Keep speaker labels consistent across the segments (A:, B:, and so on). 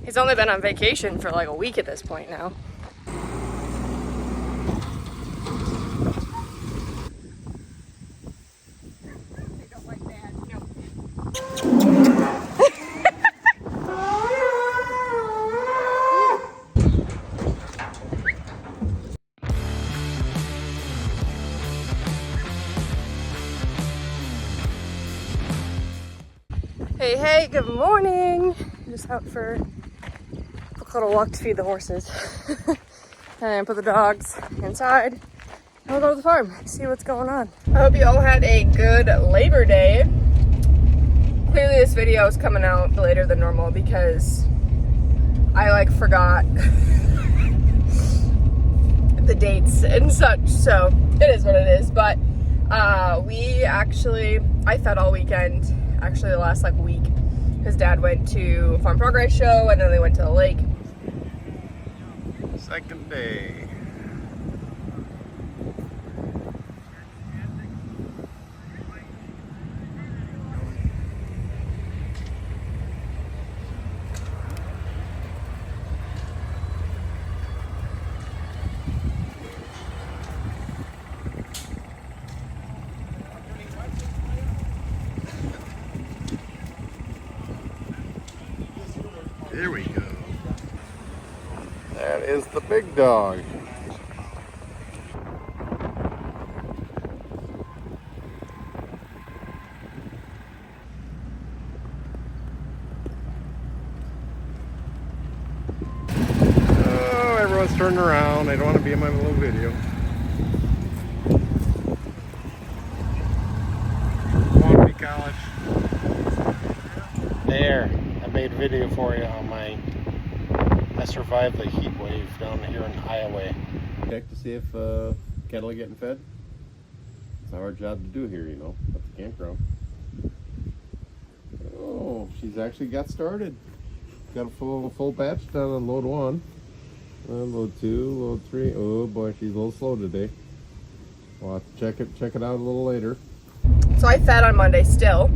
A: He's only been on vacation for like a week at this point now. Hey, good morning. Just out for a quick little walk to feed the horses and put the dogs inside. And we'll go to the farm, see what's going on. I hope you all had a good Labor Day. Clearly this video is coming out later than normal because I like forgot the dates and such, so it is what it is. But I fed all weekend. Actually the last like week. His dad went to Farm Progress show and then they went to the lake.
B: Second day. There we go. That is the big dog. Oh, everyone's turning around. I don't want to be in my little video. Want to be college. There. I made a video for you on my I survived the heat wave down here in Iowa. Check to see if cattle are getting fed. It's our job to do here, you know, at the campground. Oh, she's actually got started. Got a full batch done on load 1. Load 2, load 3. Oh boy, she's a little slow today. We'll have to check it out a little later.
A: So I fed on Monday still.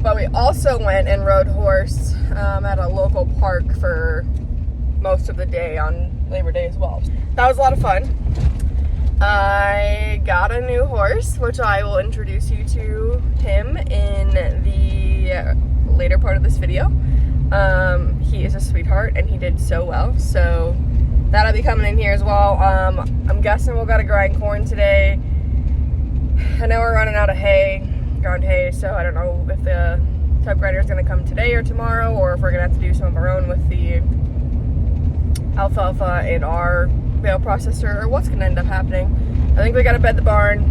A: But we also went and rode horse at a local park for most of the day on Labor Day as well. That was a lot of fun. I got a new horse, which I will introduce you to him in the later part of this video. He is a sweetheart and he did so well. So that'll be coming in here as well. I'm guessing we'll gotta grind corn today. I know we're running out of ground hay, so I don't know if the tub grinder is going to come today or tomorrow, or if we're going to have to do some of our own with the alfalfa in our bale processor, or what's going to end up happening. I think we got to bed the barn.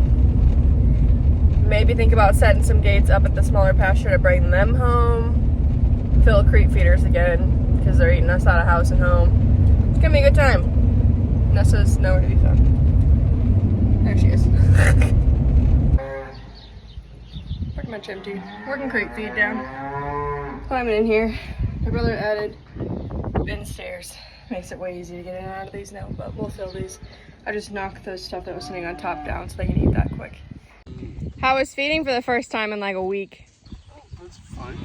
A: Maybe think about setting some gates up at the smaller pasture to bring them home. Fill creep feeders again, because they're eating us out of house and home. It's going to be a good time. Nessa's nowhere to be found. There she is. Pretty much empty. Working crate feed down. Climbing in here. My brother added bin stairs. Makes it way easy to get in and out of these now, but we'll fill these. I just knocked the stuff that was sitting on top down so they can eat that quick. How was feeding for the first time in like a week?
B: Oh, that's fine.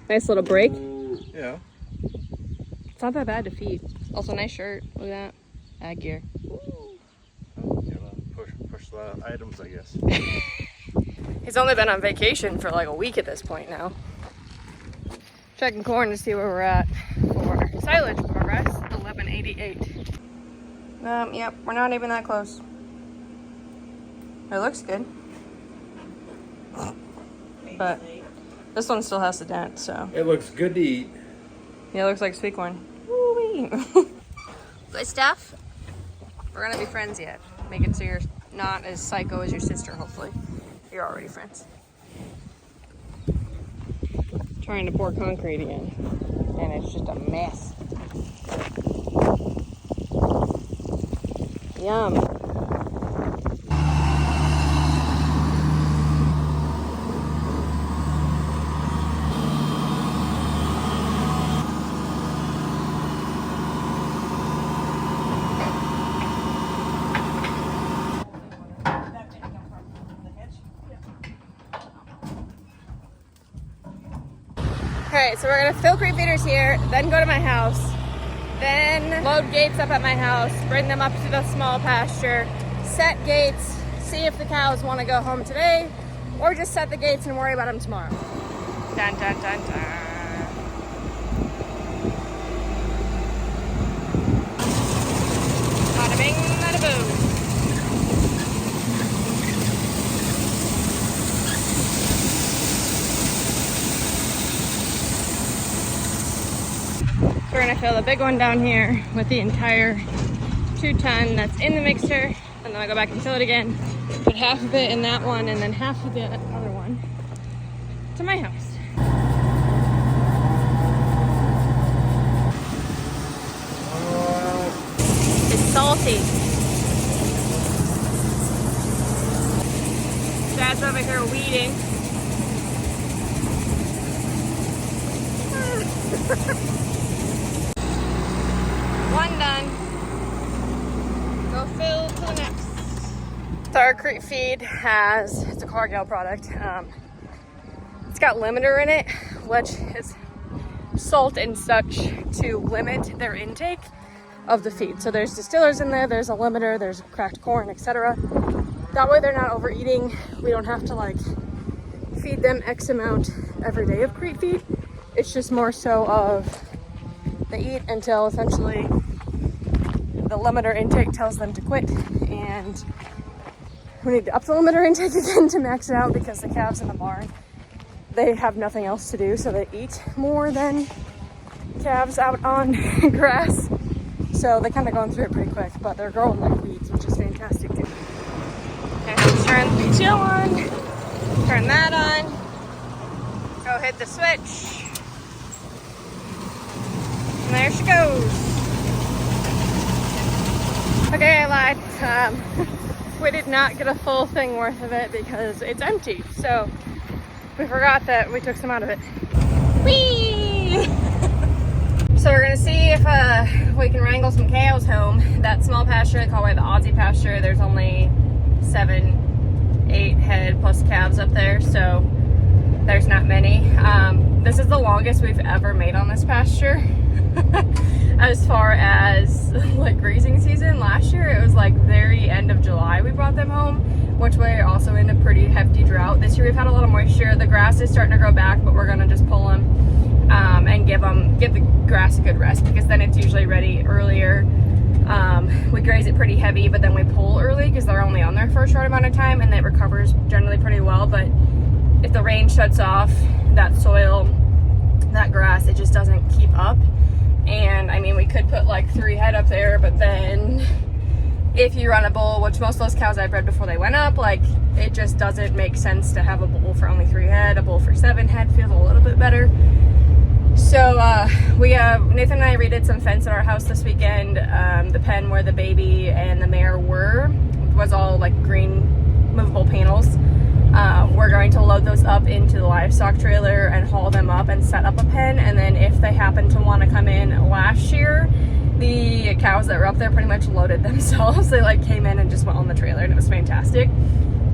A: Nice little break.
B: Yeah.
A: It's not that bad to feed. Also, nice shirt. Look at that. Ag gear.
B: Yeah, push the items, I guess.
A: He's only been on vacation for like a week at this point now. Checking corn to see where we're at for silage progress. 1188. Yep, we're not even that close. It looks good. But this one still has the dent, so.
B: It looks good to eat.
A: Yeah, it looks like sweet corn. Woo-wee. Good stuff. We're gonna be friends yet. Make it so you're not as psycho as your sister, hopefully. You're already friends. Trying to pour concrete again, and it's just a mess. Yum. Alright, so we're gonna fill crate feeders here, then go to my house, then load gates up at my house, bring them up to the small pasture, set gates, see if the cows want to go home today, or just set the gates and worry about them tomorrow. Dun dun dun dun. Bada bing, bada boom. We're gonna fill the big one down here with the entire 2 ton that's in the mixer, and then I'll go back and fill it again. Put half of it in that one and then half of the other one to my house. It's salty. Dad's over here weeding. One done. Go fill to the next. So our crate feed has, it's a Cargill product. It's got limiter in it, which is salt and such to limit their intake of the feed. So there's distillers in there, there's a limiter, there's cracked corn, etc. That way they're not overeating. We don't have to like feed them X amount every day of crate feed. It's just more so of they eat until essentially the limiter intake tells them to quit, and we need to up the limiter intake again to max it out because the calves in the barn, they have nothing else to do, so they eat more than calves out on grass. So they're kind of going through it pretty quick, but they're growing like weeds, which is fantastic too. Okay, turn the PTO on, turn that on, go hit the switch. And there she goes. Okay, I lied. We did not get a full thing worth of it because it's empty. So we forgot that we took some out of it. Whee! So we're gonna see if we can wrangle some cows home. That small pasture, they call it the Aussie pasture, there's only 7, 8 head plus calves up there. So there's not many. This is the longest we've ever made on this pasture. As far as like grazing season, last year it was like very end of July we brought them home, which we're also in a pretty hefty drought. This year we've had a lot of moisture. The grass is starting to grow back, but we're gonna just pull them and give the grass a good rest, because then it's usually ready earlier. We graze it pretty heavy, but then we pull early because they're only on there for a short amount of time, and it recovers generally pretty well. But if the rain shuts off that soil, that grass, it just doesn't keep up. And I mean, we could put like 3 head up there, but then if you run a bull, which most of those cows I bred before they went up, like it just doesn't make sense to have a bull for only 3 head. A bull for 7 head feels a little bit better. So Nathan and I redid some fence at our house this weekend. The pen where the baby and the mare was all like green movable panels. We're going to load those up into the livestock trailer and haul them up and set up a pen. And then if they happen to want to come in, last year the cows that were up there pretty much loaded themselves. They like came in and just went on the trailer, and it was fantastic.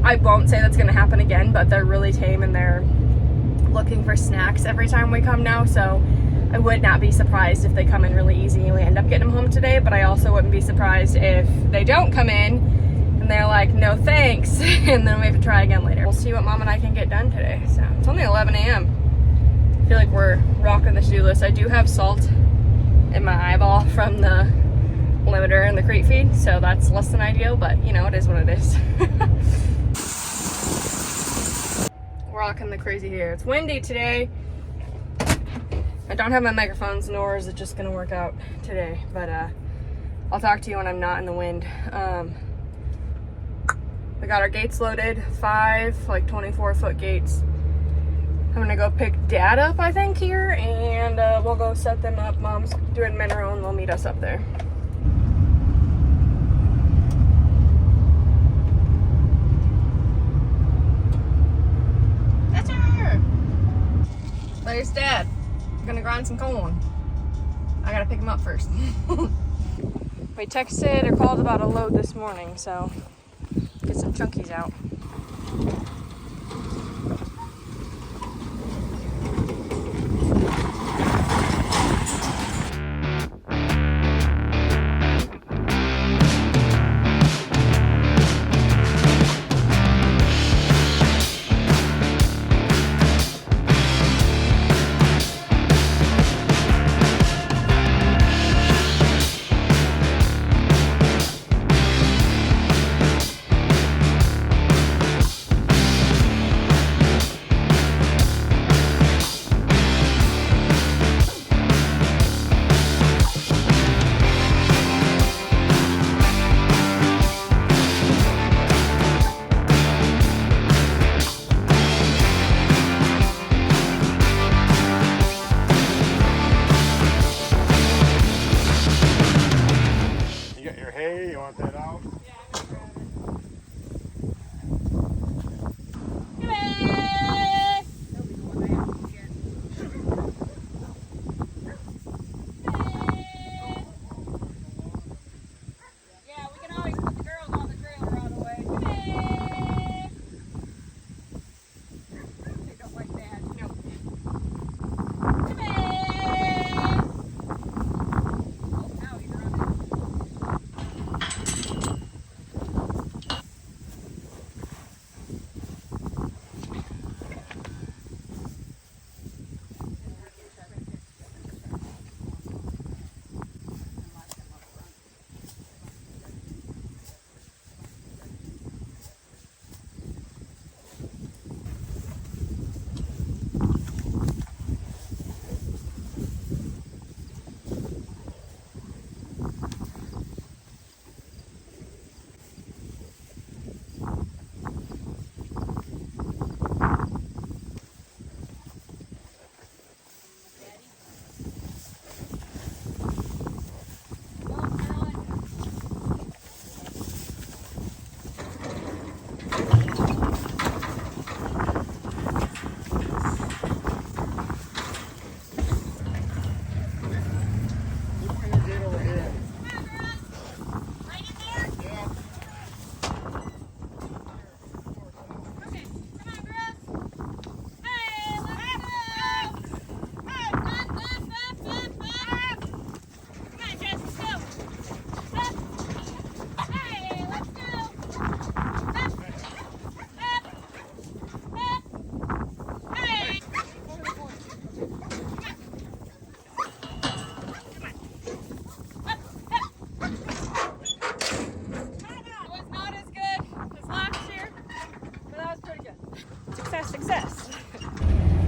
A: I won't say that's going to happen again, but they're really tame and they're looking for snacks every time we come now. So I would not be surprised if they come in really easy and we end up getting them home today, but I also wouldn't be surprised if they don't come in and they're like, no thanks, and then we have to try again later. We'll see what Mom and I can get done today. So it's only 11 a.m. I feel like we're rocking the to-do list. I do have salt in my eyeball from the limiter and the crate feed, so that's less than ideal, but you know, it is what it is. Rocking the crazy here. It's windy today. I don't have my microphones, nor is it just gonna work out today, but I'll talk to you when I'm not in the wind. We got our gates loaded, 5 like 24-foot gates. I'm gonna go pick Dad up, I think, here, and we'll go set them up. Mom's doing mineral and they'll meet us up there. That's her! There's Dad. Gonna grind some corn. I gotta pick him up first. We texted or called about a load this morning, so get some chunkies out.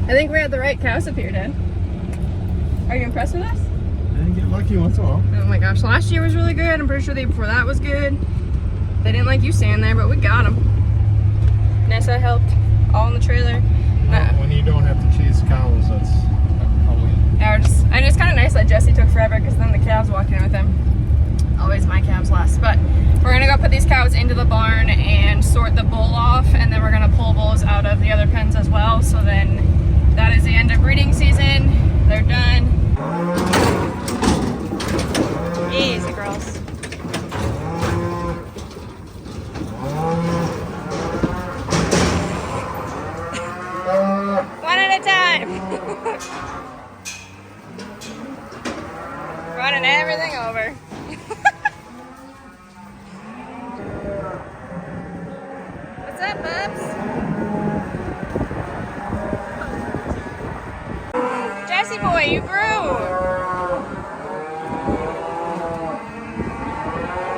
A: I think we had the right cows up here, Dad. Are you impressed with us?
B: I didn't get lucky once in a while.
A: Oh my gosh, last year was really good. I'm pretty sure the year before that was good. They didn't like you staying there, but we got them. Nessa helped, all in the trailer.
B: Well, when you don't have to chase cows, that's how we...
A: And it's kind of nice that Jesse took forever because then the calves walked in with him. Always my calves last. But we're gonna go put these cows into the barn and sort the bull off, and then we're gonna pull bulls out of the other pens as well. So then that is the end of breeding season. They're done. Easy, girls. One at a time. Running everything over. What's up, Bubs? Jesse boy, you grew.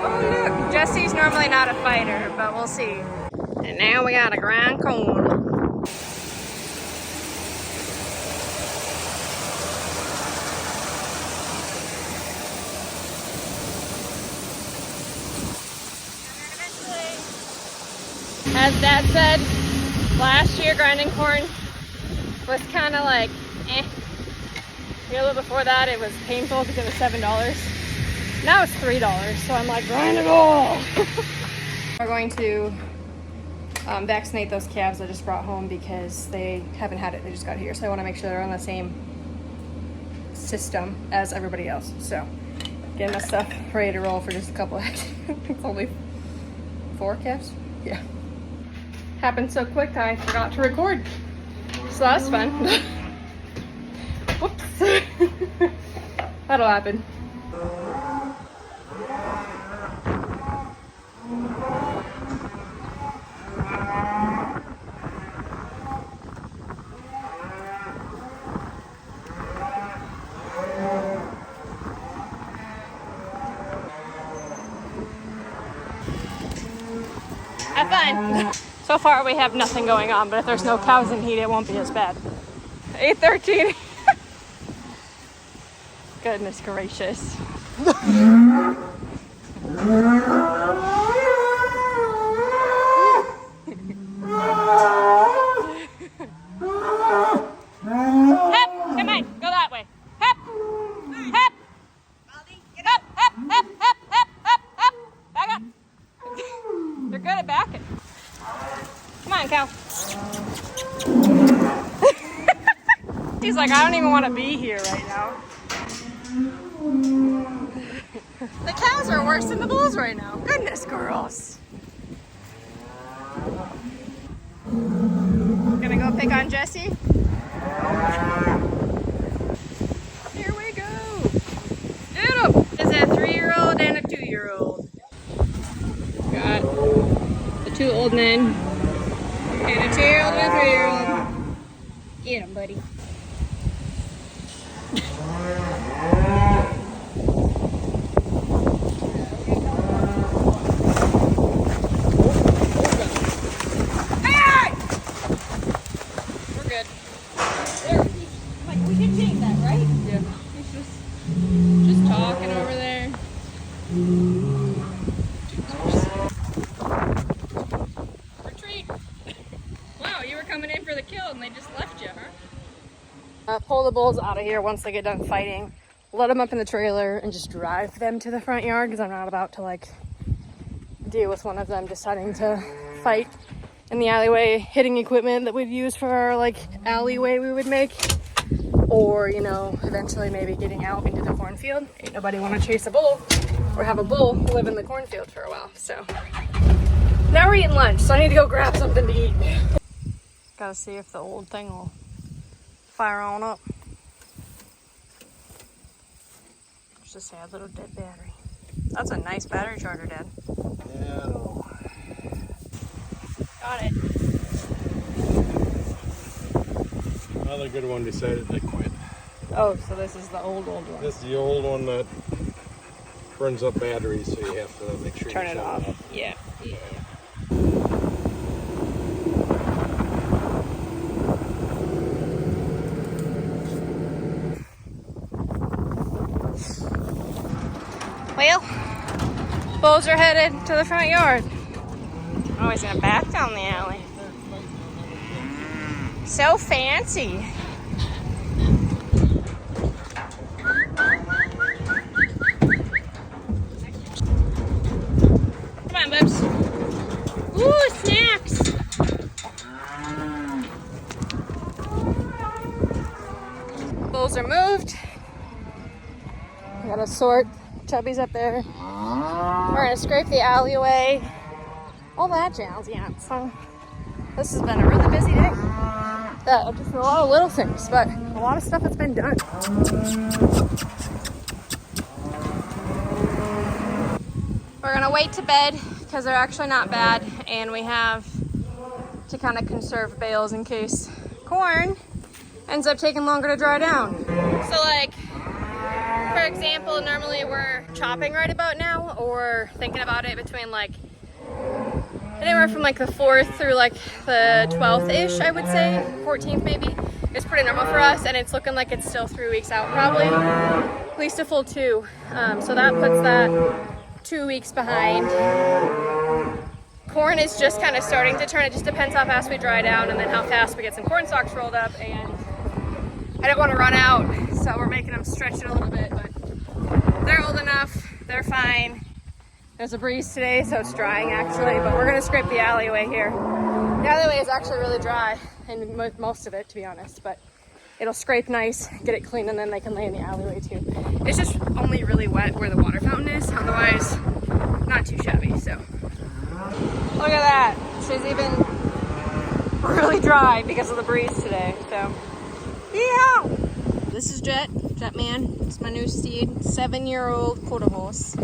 A: Oh look, Jesse's normally not a fighter, but we'll see. And now we gotta grind corn. As Dad said, last year grinding corn was kind of like, eh. The year before that it was painful because it was $7. Now it's $3, so I'm like, grind it all. We're going to vaccinate those calves I just brought home because they haven't had it, they just got here. So I want to make sure they're on the same system as everybody else. So getting that stuff ready to roll for just a couple of, it's only 4 calves? Yeah. Happened so quick I forgot to record. So that was fun. Whoops. That'll happen. Have fun. So far we have nothing going on, but if there's no cows in heat, it won't be as bad. 8:13. Goodness gracious. Hep, come on, go that way. Hep, hep. Get up, hep, hep, hep, hep, hep, hep. Back up. They're good at backing. Come on, cow. He's like, I don't even want to be here right now. The cows are worse than the bulls right now. Goodness, girls. Gonna go pick on Jesse. Here we go. Doodle. There's a 3-year-old and a 2-year-old. Got the 2 old men. And a 2-year-old and a 3-year-old. Get him, buddy. Hey! We're good. There. Like, we can take that, right? Yeah. He's just talking over there. Retreat. Wow, you were coming in for the kill and they just left you, huh? Pull the bulls out of here once they get done fighting. Let them up in the trailer and just drive them to the front yard because I'm not about to like deal with one of them deciding to fight in the alleyway, hitting equipment that we'd use for our like alleyway we would make, or you know, eventually maybe getting out into the cornfield. Ain't nobody want to chase a bull or have a bull live in the cornfield for a while. So now we're eating lunch, so I need to go grab something to eat. Gotta see if the old thing will fire on up. There's a sad little dead battery. That's a nice battery charger, Dad.
B: Yeah, I know.
A: Got it.
B: Another good one decided to quit.
A: Oh, so this is the old one.
B: This is the old one that burns up batteries, so you have to make sure
A: Turn
B: you
A: it
B: shut
A: off.
B: up.
A: Yeah. Yeah.
C: Well, bulls are headed to the front yard. Oh, he's gonna back down the alley. So fancy. Come on, Bubs. Ooh, snacks. Bulls are moved. We gotta sort Chubby's up there. We're gonna scrape the alleyway. All that jazz, yeah. So this has been a really busy day. Just a lot of little things, but a lot of stuff has been done. We're gonna wait to bed because they're actually not bad, and we have to kind of conserve bales in case corn ends up taking longer to dry down. So like, for example, normally we're chopping right about now, or thinking about it between like anywhere from like the 4th through like the 12th-ish, I would say, 14th maybe. It's pretty normal for us, and it's looking like it's still 3 weeks out probably, at least a full 2. So that puts that 2 weeks behind. Corn is just kind of starting to turn. It just depends how fast we dry down and then how fast we get some corn stalks rolled up, and I don't want to run out, so we're making them stretch it a little bit, but they're old enough, they're fine. There's a breeze today, so it's drying actually, but we're gonna scrape the alleyway here. The alleyway is actually really dry, and most of it, to be honest, but it'll scrape nice, get it clean, and then they can lay in the alleyway too. It's just only really wet where the water fountain is, otherwise not too shabby, so. Look at that, she's even really dry because of the breeze today, so. Yeah. This is Jet Man. It's my new steed, 7-year-old quarter horse.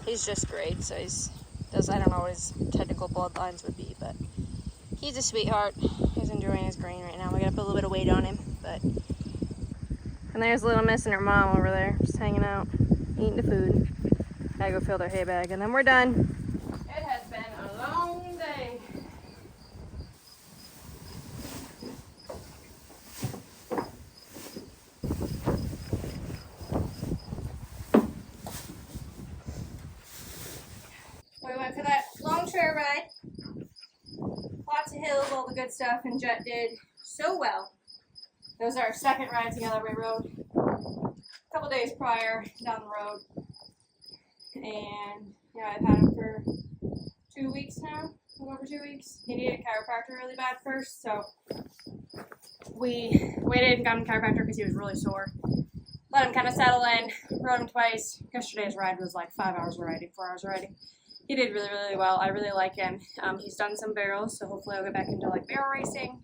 C: He's just great, so I don't know what his technical bloodlines would be, but he's a sweetheart. He's enjoying his grain right now. We gotta put a little bit of weight on him, but. And there's Little Miss and her mom over there, just hanging out, eating the food. Gotta go fill their hay bag, and then we're done. It has been a long day. We went for that long trail ride. Lots of hills, all the good stuff, and Jet did so well. It was our second ride together. We rode a couple days prior down the road. And yeah, I've had him for 2 weeks now, a little over 2 weeks. He needed a chiropractor really bad first, so we waited and got him a chiropractor because he was really sore. Let him kind of settle in, rode him twice. Yesterday's ride was like 5 hours of riding, 4 hours of riding. He did really, really well. I really like him. He's done some barrels, so hopefully I'll get back into like barrel racing,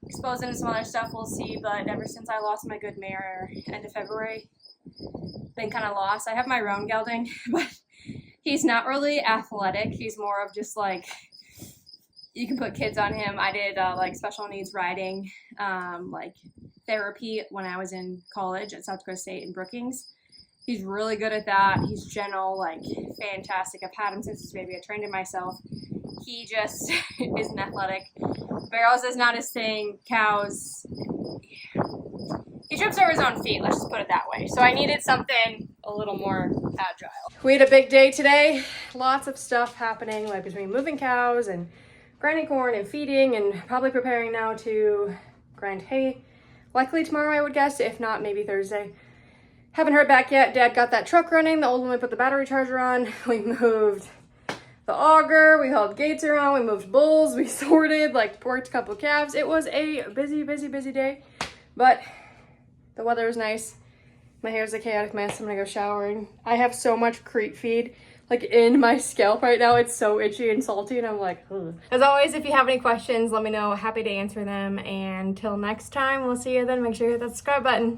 C: expose him to some other stuff, we'll see. But ever since I lost my good mare end of February, been kind of lost. I have my roan gelding, but he's not really athletic. He's more of just like, you can put kids on him. I did like special needs riding, like therapy when I was in college at South Dakota State in Brookings. He's really good at that. He's gentle, like fantastic. I've had him since his baby. I trained him myself. He just isn't athletic. Barrels is not his thing. Cows, he trips over his own feet, let's just put it that way. So I needed something a little more agile. We had a big day today. Lots of stuff happening, like between moving cows and grinding corn and feeding, and probably preparing now to grind hay. Likely tomorrow, I would guess, if not maybe Thursday. Haven't heard back yet. Dad got that truck running. The old one we put the battery charger on. We moved the auger. We hauled gates around. We moved bulls. We sorted, like worked a couple of calves. It was a busy, busy, busy day, but the weather was nice. My hair's a chaotic mess. I'm gonna go showering. I have so much creep feed like in my scalp right now. It's so itchy and salty, and I'm like, ugh. As always, if you have any questions, let me know. Happy to answer them. And till next time, we'll see you then. Make sure you hit that subscribe button.